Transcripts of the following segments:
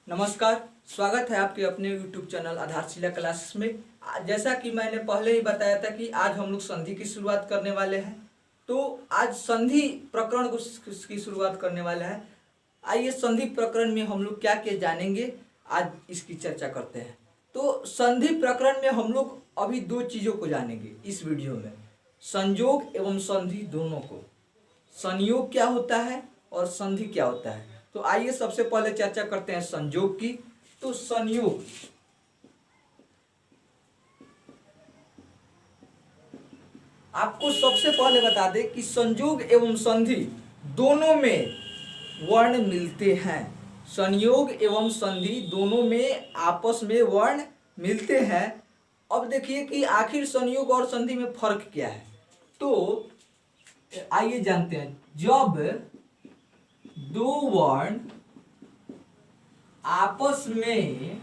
नमस्कार। स्वागत है आपके अपने YouTube चैनल आधारशिला क्लासेस में। जैसा कि मैंने पहले ही बताया था कि आज हम लोग संधि की शुरुआत करने वाले हैं, तो आज संधि प्रकरण की शुरुआत करने वाले हैं। आइए संधि प्रकरण में हम लोग क्या क्या जानेंगे, आज इसकी चर्चा करते हैं। तो संधि प्रकरण में हम लोग अभी दो चीज़ों को जानेंगे इस वीडियो में, संयोग एवं संधि दोनों को। संयोग क्या होता है और संधि क्या होता है। तो आइए सबसे पहले चर्चा करते हैं संयोग की। तो संयोग आपको सबसे पहले बता दें कि संयोग एवं संधि दोनों में वर्ण मिलते हैं। संयोग एवं संधि दोनों में आपस में वर्ण मिलते हैं। अब देखिए कि आखिर संयोग और संधि में फर्क क्या है। तो आइए जानते हैं। जब दो वर्ण आपस में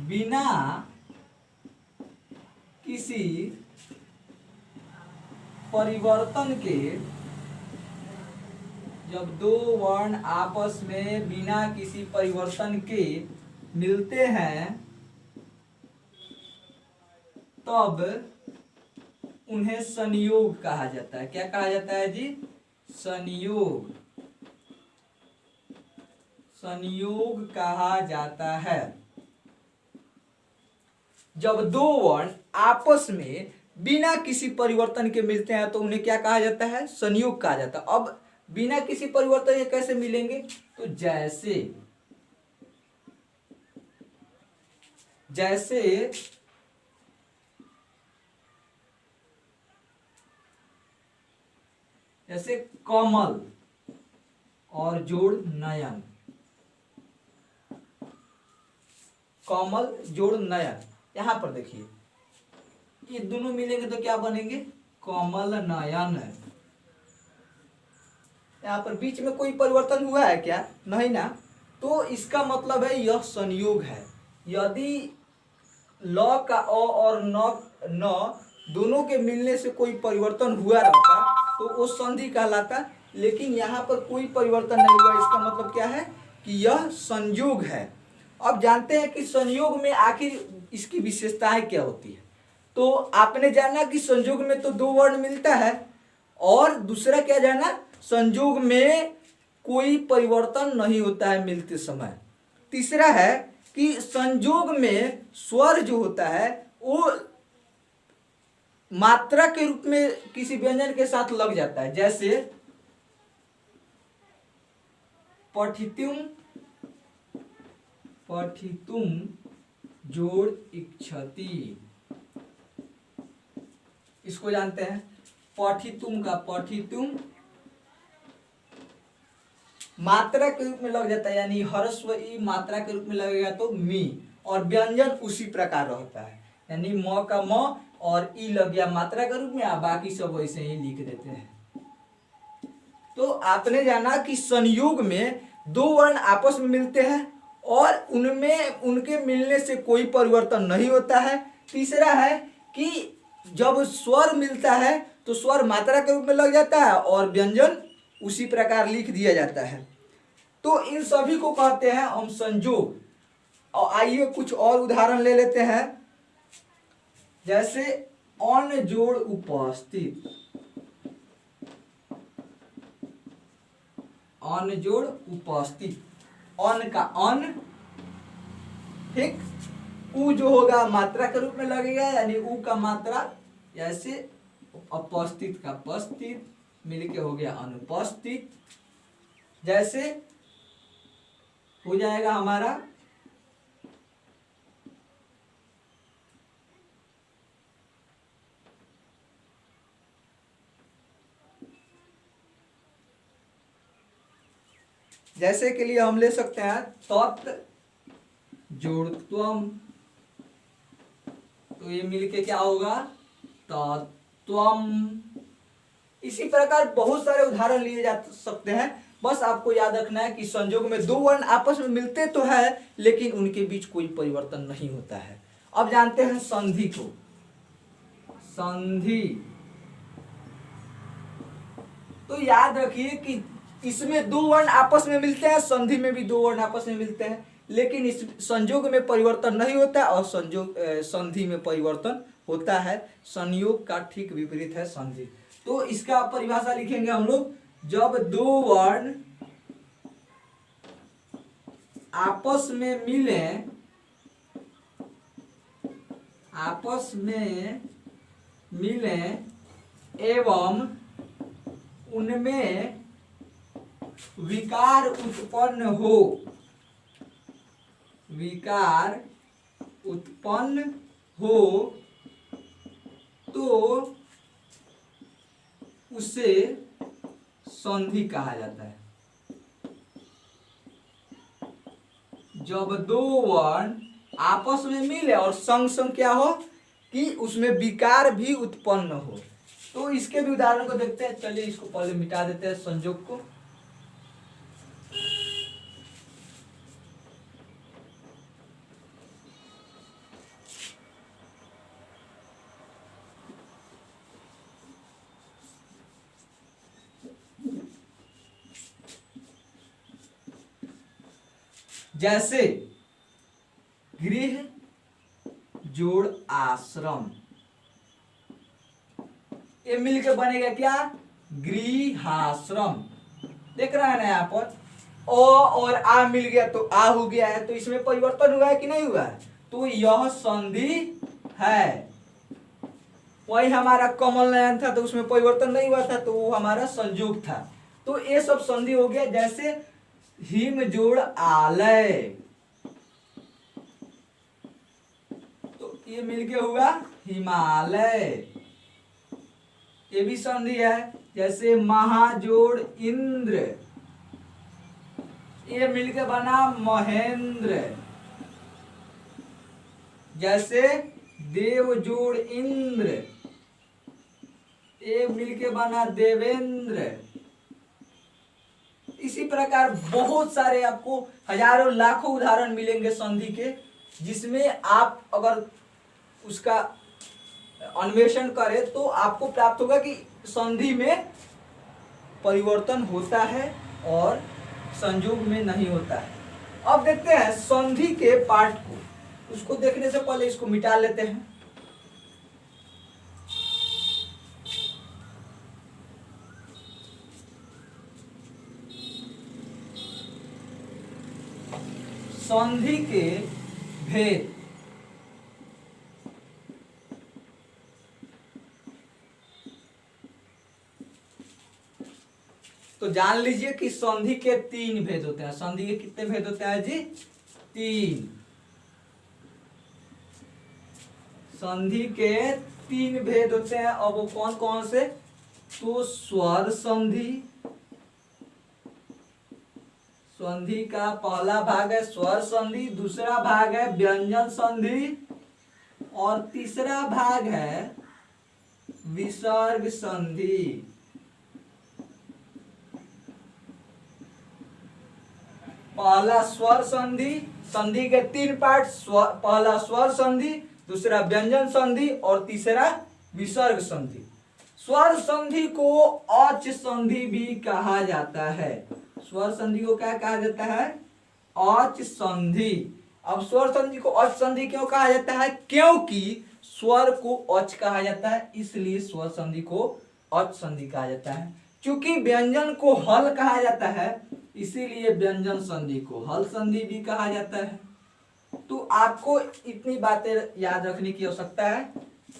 बिना किसी परिवर्तन के, जब दो वर्ण आपस में बिना किसी परिवर्तन के मिलते हैं तब उन्हें संयोग कहा जाता है। क्या कहा जाता है जी? संयोग। संयोग कहा जाता है। जब दो वर्ण आपस में बिना किसी परिवर्तन के मिलते हैं तो उन्हें क्या कहा जाता है? संयोग कहा जाता है। अब बिना किसी परिवर्तन के कैसे मिलेंगे? तो जैसे कमल और जोड़ नयन। कमल जोड़ नयन, यहां पर देखिए ये दोनों मिलेंगे तो क्या बनेंगे? कमल नयन। यहाँ पर बीच में कोई परिवर्तन हुआ है क्या? नहीं ना। तो इसका मतलब है यह संयोग है। यदि ल का अ और न दोनों के मिलने से कोई परिवर्तन हुआ रहता तो वो संधि कहलाता, लेकिन यहाँ पर कोई परिवर्तन नहीं हुआ। इसका मतलब क्या है कि यह संयोग है। अब जानते हैं कि संयोग में आखिर इसकी विशेषताएं क्या होती है। तो आपने जाना कि संयोग में तो दो वर्ण मिलता है, और दूसरा क्या जाना? संयोग में कोई परिवर्तन नहीं होता है मिलते समय। तीसरा है कि संयोग में स्वर जो होता है वो मात्रा के रूप में किसी व्यंजन के साथ लग जाता है। जैसे पठितुम, पठितुम जोड़ इच्छति, इसको जानते हैं। पठितुम का पठितुम मात्रा के रूप में लग जाता है, यानी ह्रस्व ई मात्रा के रूप में लगेगा तो मी, और व्यंजन उसी प्रकार रहता है, यानी म का म और ई लग गया मात्रा के रूप में, बाकी सब वैसे ही लिख देते हैं। तो आपने जाना कि संयोग में दो वर्ण आपस में मिलते हैं और उनमें उनके मिलने से कोई परिवर्तन नहीं होता है। तीसरा है कि जब स्वर मिलता है तो स्वर मात्रा के रूप में लग जाता है और व्यंजन उसी प्रकार लिख दिया जाता है। तो इन सभी को कहते हैं हम संयोग। और आइए कुछ और उदाहरण ले लेते हैं। जैसे अन जोड़ उपस्थित, अन जोड़ उपस्थित, अन का अन, ठीक, उ जो होगा मात्रा के रूप में लगेगा, यानी उ का मात्रा, जैसे उपस्थित का उपस्थित मिलके हो गया अनुपस्थित। जैसे हो जाएगा हमारा जैसे के लिए हम ले सकते हैं तत् जोड़ त्वम, तो ये मिलके क्या होगा? तत्त्वम। इसी प्रकार बहुत सारे उदाहरण लिए जा सकते हैं। बस आपको याद रखना है कि संयोग में दो वर्ण आपस में मिलते तो है लेकिन उनके बीच कोई परिवर्तन नहीं होता है। अब जानते हैं संधि को। संधि तो याद रखिए कि इसमें दो वर्ण आपस में मिलते हैं, संधि में भी दो वर्ण आपस में मिलते हैं, लेकिन इस संयोग में परिवर्तन नहीं होता है और संधि में परिवर्तन होता है। संयोग का ठीक विपरीत है संधि। तो इसका परिभाषा लिखेंगे हम लोग, जब दो वर्ण आपस में मिले, आपस में मिले एवं उनमें विकार उत्पन्न हो, विकार उत्पन्न हो तो उसे संधि कहा जाता है। जब दो वर्ण आपस में मिले और संग संग क्या हो कि उसमें विकार भी उत्पन्न हो। तो इसके भी उदाहरण को देखते हैं। चलिए इसको पहले मिटा देते हैं संयोग को। जैसे गृह जोड़ आश्रम, ये मिलकर बनेगा क्या, गृहाश्रम। देख रहा है ना यहाँ पर अ और आ मिल गया तो आ हो गया है, तो इसमें परिवर्तन हुआ है कि नहीं हुआ है, तो यह संधि है। वही हमारा कमल नयन था तो उसमें परिवर्तन नहीं हुआ था, तो वो हमारा संयोग था। तो ये सब संधि हो गया। जैसे हिम जोड़ आलय, तो ये मिलके हुआ हिमालय, ये भी संधि है। जैसे महाजोड़ इंद्र, ये मिलके बना महेंद्र। जैसे देव जोड़ इंद्र, ये मिलके बना देवेंद्र। इसी प्रकार बहुत सारे आपको हजारों लाखों उदाहरण मिलेंगे संधि के, जिसमें आप अगर उसका अन्वेषण करें तो आपको प्राप्त होगा कि संधि में परिवर्तन होता है और संयोग में नहीं होता है। अब देखते हैं संधि के पार्ट को। उसको देखने से पहले इसको मिटा लेते हैं। संधि के भेद, तो जान लीजिए कि संधि के तीन भेद होते हैं। संधि के कितने भेद होते हैं जी, तीन। संधि के तीन भेद होते हैं। अब वो कौन कौन से, तो स्वर संधि, संधि का पहला भाग है स्वर संधि, दूसरा भाग है व्यंजन संधि और तीसरा भाग है विसर्ग संधि। पहला स्वर संधि, संधि के तीन पार्ट, पहला स्वर संधि, दूसरा व्यंजन संधि और तीसरा विसर्ग संधि। स्वर संधि को औच संधि भी कहा जाता है। स्वर संधि को क्या कहा जाता है, औच संधि। अब स्वर संधि को औच संधि क्यों कहा जाता है, क्योंकि स्वर को औच कहा जाता है, इसलिए स्वर संधि को औच संधि कहा जाता है। क्योंकि व्यंजन को हल कहा जाता है, इसीलिए व्यंजन संधि को हल संधि भी कहा जाता है। तो आपको इतनी बातें याद रखने की आवश्यकता है।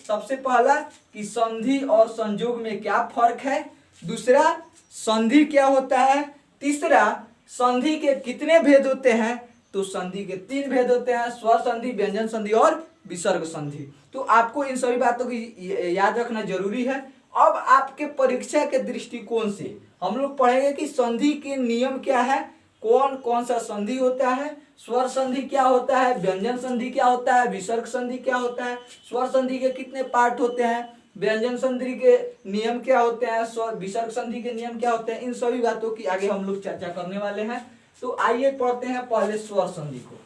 सबसे पहला कि संधि और संयोग में क्या फर्क है, दूसरा संधि क्या होता है, तीसरा संधि के कितने भेद होते हैं, तो संधि के तीन भेद होते हैं, स्वर संधि, व्यंजन संधि और विसर्ग संधि। तो आपको इन सभी बातों की याद रखना जरूरी है। अब आपके परीक्षा के दृष्टिकोण से हम लोग पढ़ेंगे कि संधि के नियम क्या है, कौन कौन सा संधि होता है, स्वर संधि क्या होता है, व्यंजन संधि क्या होता है, विसर्ग संधि क्या होता है, स्वर संधि के कितने पार्ट होते हैं, व्यंजन संधि के नियम क्या होते हैं, विसर्ग संधि के नियम क्या होते हैं। इन सभी बातों की आगे हम लोग चर्चा करने वाले हैं। तो आइए पढ़ते हैं पहले स्वर संधि को।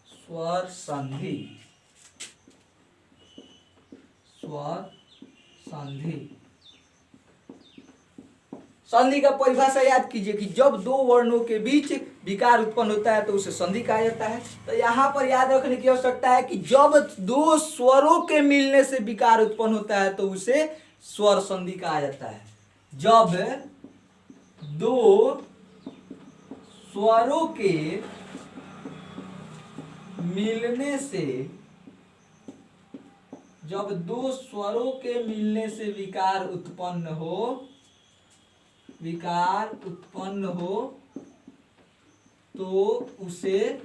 स्वर संधि, स्वर संधि। संधि का परिभाषा याद कीजिए कि जब दो वर्णों के बीच विकार उत्पन्न होता है तो उसे संधि कहा जाता है। तो यहाँ पर याद रखने की आवश्यकता है कि जब दो स्वरों के मिलने से विकार उत्पन्न होता है तो उसे स्वर संधि कहा जाता है। जब दो स्वरों के मिलने से विकार उत्पन्न हो तो उसे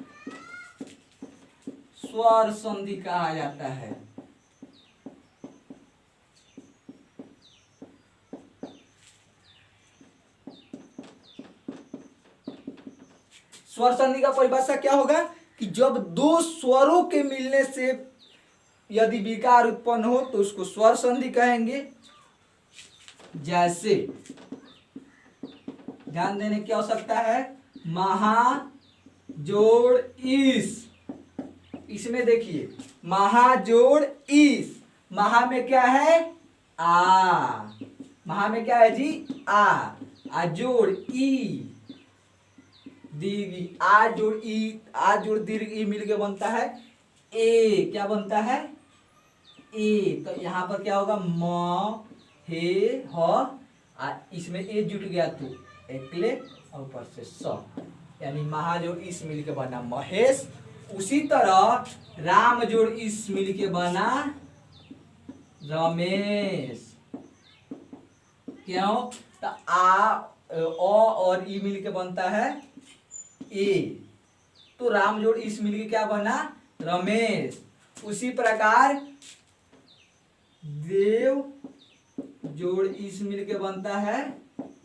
स्वर संधि कहा जाता है। स्वर संधि का परिभाषा क्या होगा कि जब दो स्वरों के मिलने से यदि विकार उत्पन्न हो तो उसको स्वर संधि कहेंगे। जैसे ध्यान देने की आवश्यकता है, महा जोड़ इस, इसमें देखिए महा जोड़ इस, महा में क्या है आ, महा में क्या है जी आ जोड़ ई दीर्घ, आ जोड़ दीर्घ ई मिलके बनता है ए, क्या बनता है ए। तो यहाँ पर क्या होगा म हे ह, इसमें ए जुट गया तो एकले और ऊपर से स, यानी महा जोड़ इस मिल के बना महेश। उसी तरह राम जोड़ इस मिल के बना रमेश। क्यों? तो आ और ई मिल के बनता है ए, तो राम जोड़ इस मिल के क्या बना रमेश। उसी प्रकार देव जोड़ इस मिल के बनता है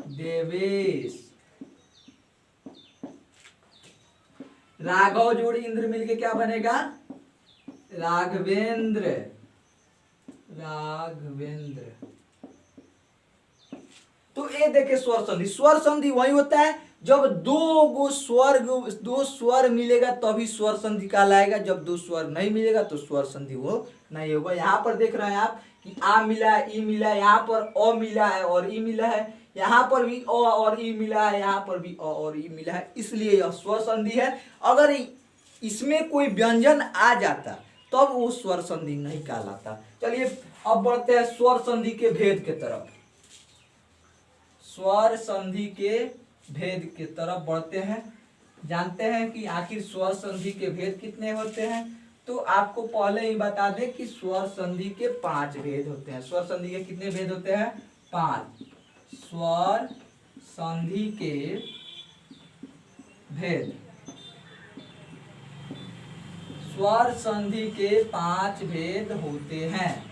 देवेश। राघव जोड़ इंद्र मिलके क्या बनेगा राघवेंद्र। तो ये देखे स्वर संधि, स्वर संधि वही होता है जब दो स्वर मिलेगा तभी स्वर संधि कहलाएगा। जब दो स्वर नहीं मिलेगा तो स्वर संधि वो नहीं होगा। यहाँ पर देख रहे हैं आप कि आ मिला है, ई मिला है, यहाँ पर अ मिला है और ई मिला है, यहाँ पर भी अ और ई मिला है, यहाँ पर भी अ और ई मिला है, इसलिए यह स्वर संधि है। अगर इसमें कोई व्यंजन आ जाता तब वो स्वर संधि नहीं कहलाता। चलिए अब बढ़ते हैं स्वर संधि के भेद के तरफ। स्वर संधि के भेद के तरफ बढ़ते हैं। जानते हैं कि आखिर स्वर संधि के भेद कितने होते हैं। तो आपको पहले ही बता दें कि स्वर संधि के 5 भेद होते हैं। स्वर संधि के कितने भेद होते हैं 5। स्वर संधि के भेद, स्वर संधि के 5 भेद होते हैं।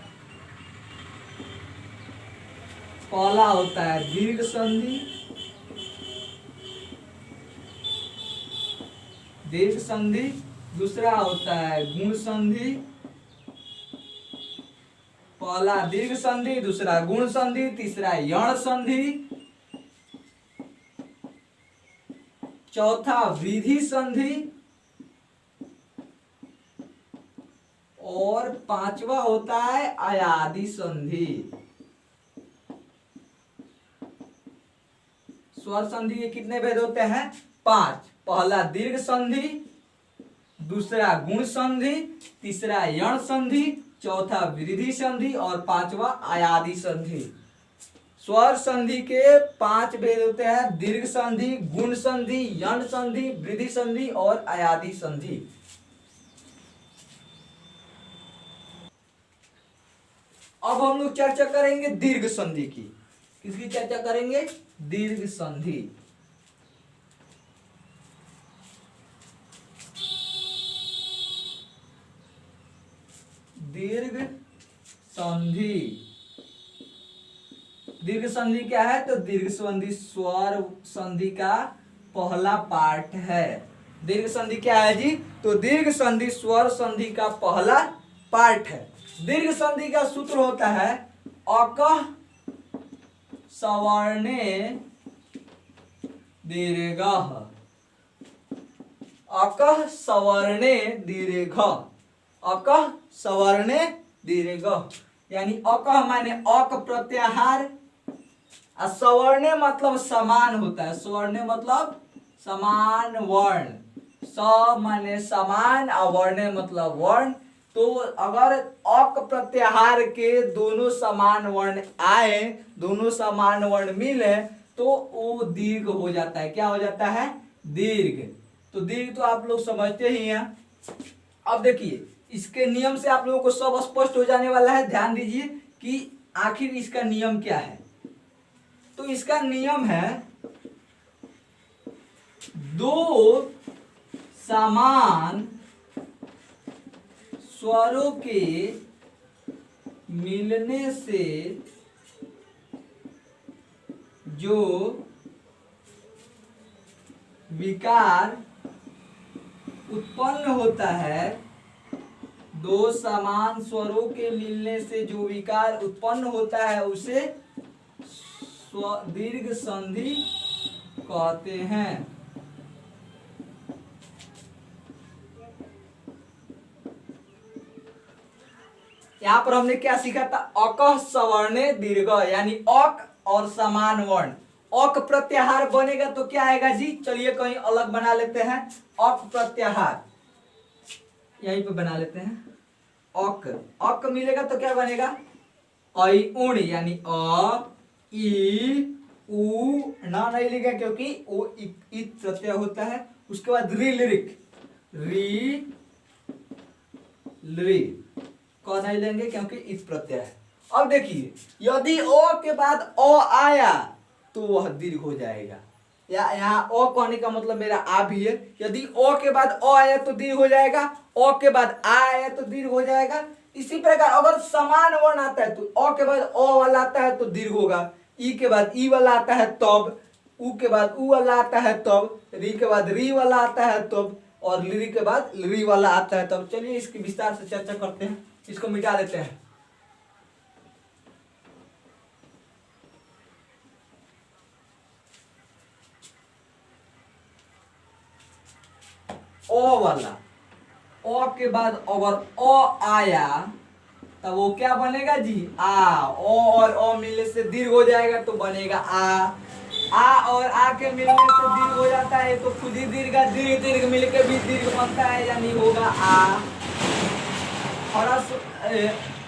पहला होता है दीर्घ संधि, दूसरा होता है गुण संधि। पहला दीर्घ संधि, दूसरा गुण संधि, तीसरा यण संधि, चौथा वृद्धि संधि और 5वां होता है अयादि संधि। स्वर संधि के कितने भेद होते हैं 5। पहला दीर्घ संधि, दूसरा गुण संधि, तीसरा यण संधि, चौथा वृद्धि संधि और 5वां अयादि संधि। स्वर संधि के 5 भेद होते हैं दीर्घ संधि, गुण संधि, यण संधि, वृद्धि संधि और अयादि संधि। अब हम लोग चर्चा करेंगे दीर्घ संधि की। किसकी चर्चा करेंगे दीर्घ संधि। दीर्घ संधि क्या है तो दीर्घ संधि स्वर संधि का पहला पार्ट है। दीर्घ संधि क्या है जी तो दीर्घ संधि स्वर संधि का पहला पार्ट है। दीर्घ संधि का सूत्र होता है अकः सवर्णे दीर्घः। अकः सवर्णे दीर्घः, अकः सवर्णे दीर्घः। यानी अकह माने अक प्रत्याहार, सवर्णे मतलब समान होता है, सवर्णे मतलब समान वर्ण, स माने समान और वर्ण मतलब वर्ण। तो अगर अक प्रत्याहार के दोनों समान वर्ण आए, दोनों समान वर्ण मिले तो वो दीर्घ हो जाता है। क्या हो जाता है? दीर्घ। तो दीर्घ तो आप लोग समझते ही हैं। अब देखिए इसके नियम से आप लोगों को सब स्पष्ट हो जाने वाला है। ध्यान दीजिए कि आखिर इसका नियम क्या है। तो इसका नियम है दो समान स्वरों के मिलने से जो विकार उत्पन्न होता है, दो समान स्वरों के मिलने से जो विकार उत्पन्न होता है उसे दीर्घ संधि कहते हैं। यहां पर हमने क्या सीखा था? अक सवर्णे दीर्घ, यानी अक और समान वर्ण। अक प्रत्याहार बनेगा तो क्या आएगा जी? चलिए कहीं अलग बना लेते हैं। अक प्रत्याहार यहीं पे बना लेते हैं। अक अक मिलेगा तो क्या बनेगा? ऐ उण, यानी अ ई उ ना नहीं लिखा क्योंकि वो इत प्रत्यय होता है। उसके बाद री लिरिक, री लि कौन नहीं लेंगे क्योंकि इत प्रत्यय है। अब देखिए यदि अ के बाद अ आया तो वह दीर्घ हो जाएगा। या यहाँ अ कहने का मतलब मेरा आ भी है। यदि अ के बाद अ आया तो दीर्घ हो जाएगा, अ के बाद आ आया तो दीर्घ हो जाएगा। इसी प्रकार अगर समान वर्ण आता है तो अ के बाद अ वाला आता है तो दीर्घ होगा, ई के बाद ई वाला आता है तब, उ के बाद उ वाला आता है तब, री के बाद री वाला आता है तब, और ली के बाद ली वाला आता है तब। चलिए इसकी विस्तार से चर्चा करते हैं। इसको मिटा देते हैं। ओ वाला, ओ के बाद अगर ओ आया तब वो क्या बनेगा जी? आ। ओ और ओ मिलने से दीर्घ हो जाएगा तो बनेगा आ और आ के मिलने से दीर्घ हो जाता है तो खुद ही दीर्घ, दीर्घ दीर्घ मिलके भी दीर्घ बनता है, यानी होगा आ।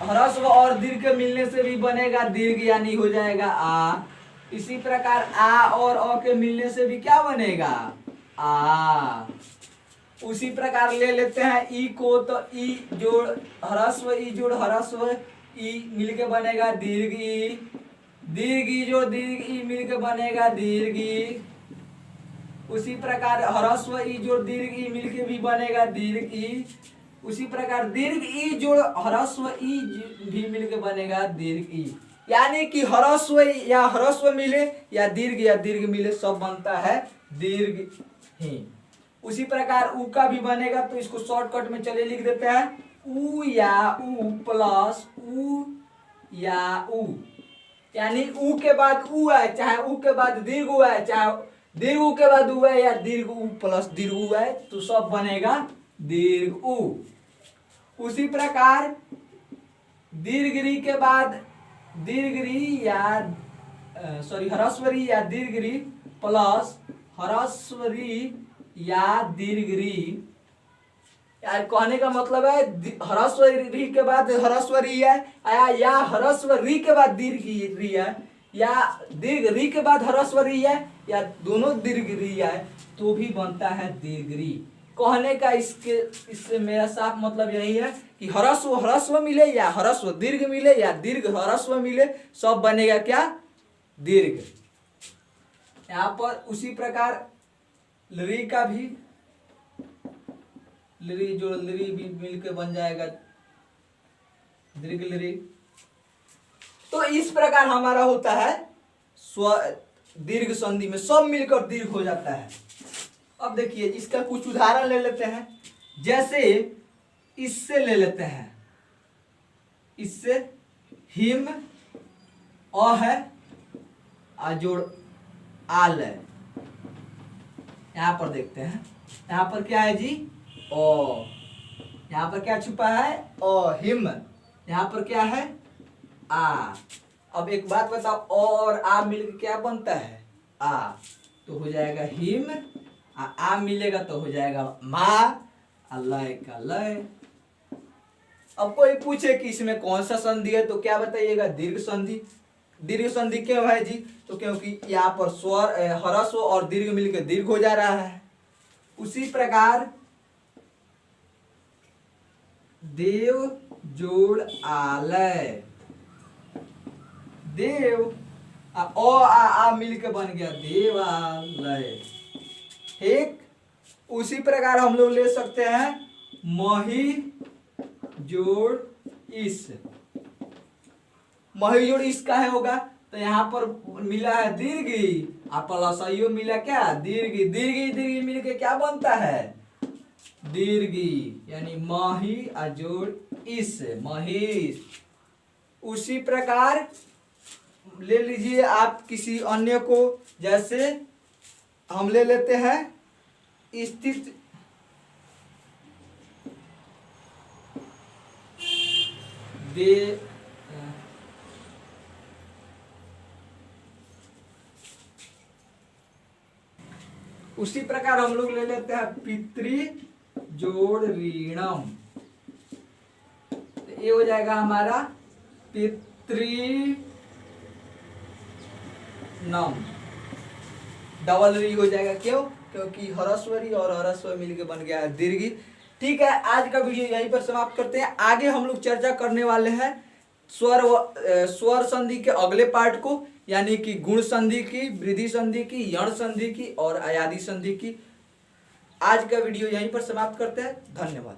ह्रस्व और दीर्घ के मिलने से भी बनेगा दीर्घ, यानी हो जाएगा आ। इसी प्रकार आ और अ के मिलने से भी क्या बनेगा? आ। उसी प्रकार ले लेते हैं ई को, तो ई जोड़ ह्रस्व ई जोड़ ह्रस्व ई मिलके बनेगा दीर्घ ई, दीर्घ ई जोड़ दीर्घ ई मिलके बनेगा दीर्घ ई। उसी प्रकार ह्रस्व ई जोड़ दीर्घ ई मिलके भी बनेगा दीर्घ ई। उसी प्रकार दीर्घ ई जोड़ ह्रस्व ई भी मिलके बनेगा दीर्घ ई। यानी कि ह्रस्व या ह्रस्व मिले या दीर्घ मिले सब बनता है दीर्घ ही। उसी प्रकार उ का भी बनेगा तो इसको शॉर्टकट में चलिए लिख देते हैं उ या उ प्लस उ या उ, यानी उ के बाद उ है चाहे उ के बाद दीर्घ उ है, चाहे दीर्घ उ के बाद उ है या दीर्घ उ प्लस दीर्घ उ है, तो सब बनेगा दीर्घ उ। उसी प्रकार दीर्घ री के बाद दीर्घ री या ह्रस्व री या दीर्घ री प्लस ह्रस्व री या दीर्घ री। यार कहने का मतलब है ह्रस्व री के बाद ह्रस्व री है, या ह्रस्व री के बाद दीर्घ री है, या दीर्घ री के बाद ह्रस्व री है, या दोनों दीर्घ री है, तो भी बनता है दीर्घ री। कहने का इससे मेरा साफ मतलब यही है कि ह्रस्व ह्रस्व मिले या ह्रस्व दीर्घ मिले या दीर्घ ह्रस्व मिले सब बनेगा क्या? दीर्घ। यहाँ पर उसी प्रकार लरी का भी लरी जोड़ लरी भी मिलकर बन जाएगा दीर्घ लरी। तो इस प्रकार हमारा होता है स्व दीर्घ संधि में सब मिलकर दीर्घ हो जाता है। अब देखिए इसका कुछ उदाहरण ले लेते हैं। जैसे इससे ले लेते हैं, इससे हिम अ है जोड़ आल है। यहां पर देखते हैं, यहां पर क्या है जी? ओ। यहां पर क्या छुपा है? हिम। यहां पर क्या है? आ। अब एक बात बताओ, अ और आ मिलकर क्या बनता है? आ। तो हो जाएगा हिम, आ मिलेगा तो हो जाएगा माँ, लय का लय। अब कोई पूछे कि इसमें कौन सा संधि है, तो क्या बताइएगा? दीर्घ संधि। दीर्घ संधि क्यों है जी? तो क्योंकि यहाँ पर स्वर ह्रस्व और दीर्घ मिलकर दीर्घ हो जा रहा है। उसी प्रकार देव जोड़ आलय, देव आ मिलकर बन गया देवालय। ठीक, उसी प्रकार हम लोग ले सकते हैं मही जोड़ इस। मही जोड़ इस का है होगा, तो यहाँ पर मिला है दीर्घी, प्लस यो मिला क्या? दीर्घी। दीर्घी दीर्घी मिलके क्या बनता है? दीर्घी, यानी मही जोड़ इस, महिष। उसी प्रकार ले लीजिए आप किसी अन्य को, जैसे हम ले लेते हैं स्थित दे, उसी प्रकार हम लोग ले लेते हैं पितृ जोड़ ऋणम। तो ये हो जाएगा हमारा पितृनम, डबल री हो जाएगा। क्यों? क्योंकि ह्रस्वरी और ह्रस्व मिलके बन गया है दीर्घी। ठीक है, आज का वीडियो यहीं पर समाप्त करते हैं। आगे हम लोग चर्चा करने वाले हैं स्वर संधि के अगले पार्ट को, यानी कि गुण संधि की, वृद्धि संधि की, यण संधि की और अयादि संधि की। आज का वीडियो यहीं पर समाप्त करते हैं। धन्यवाद।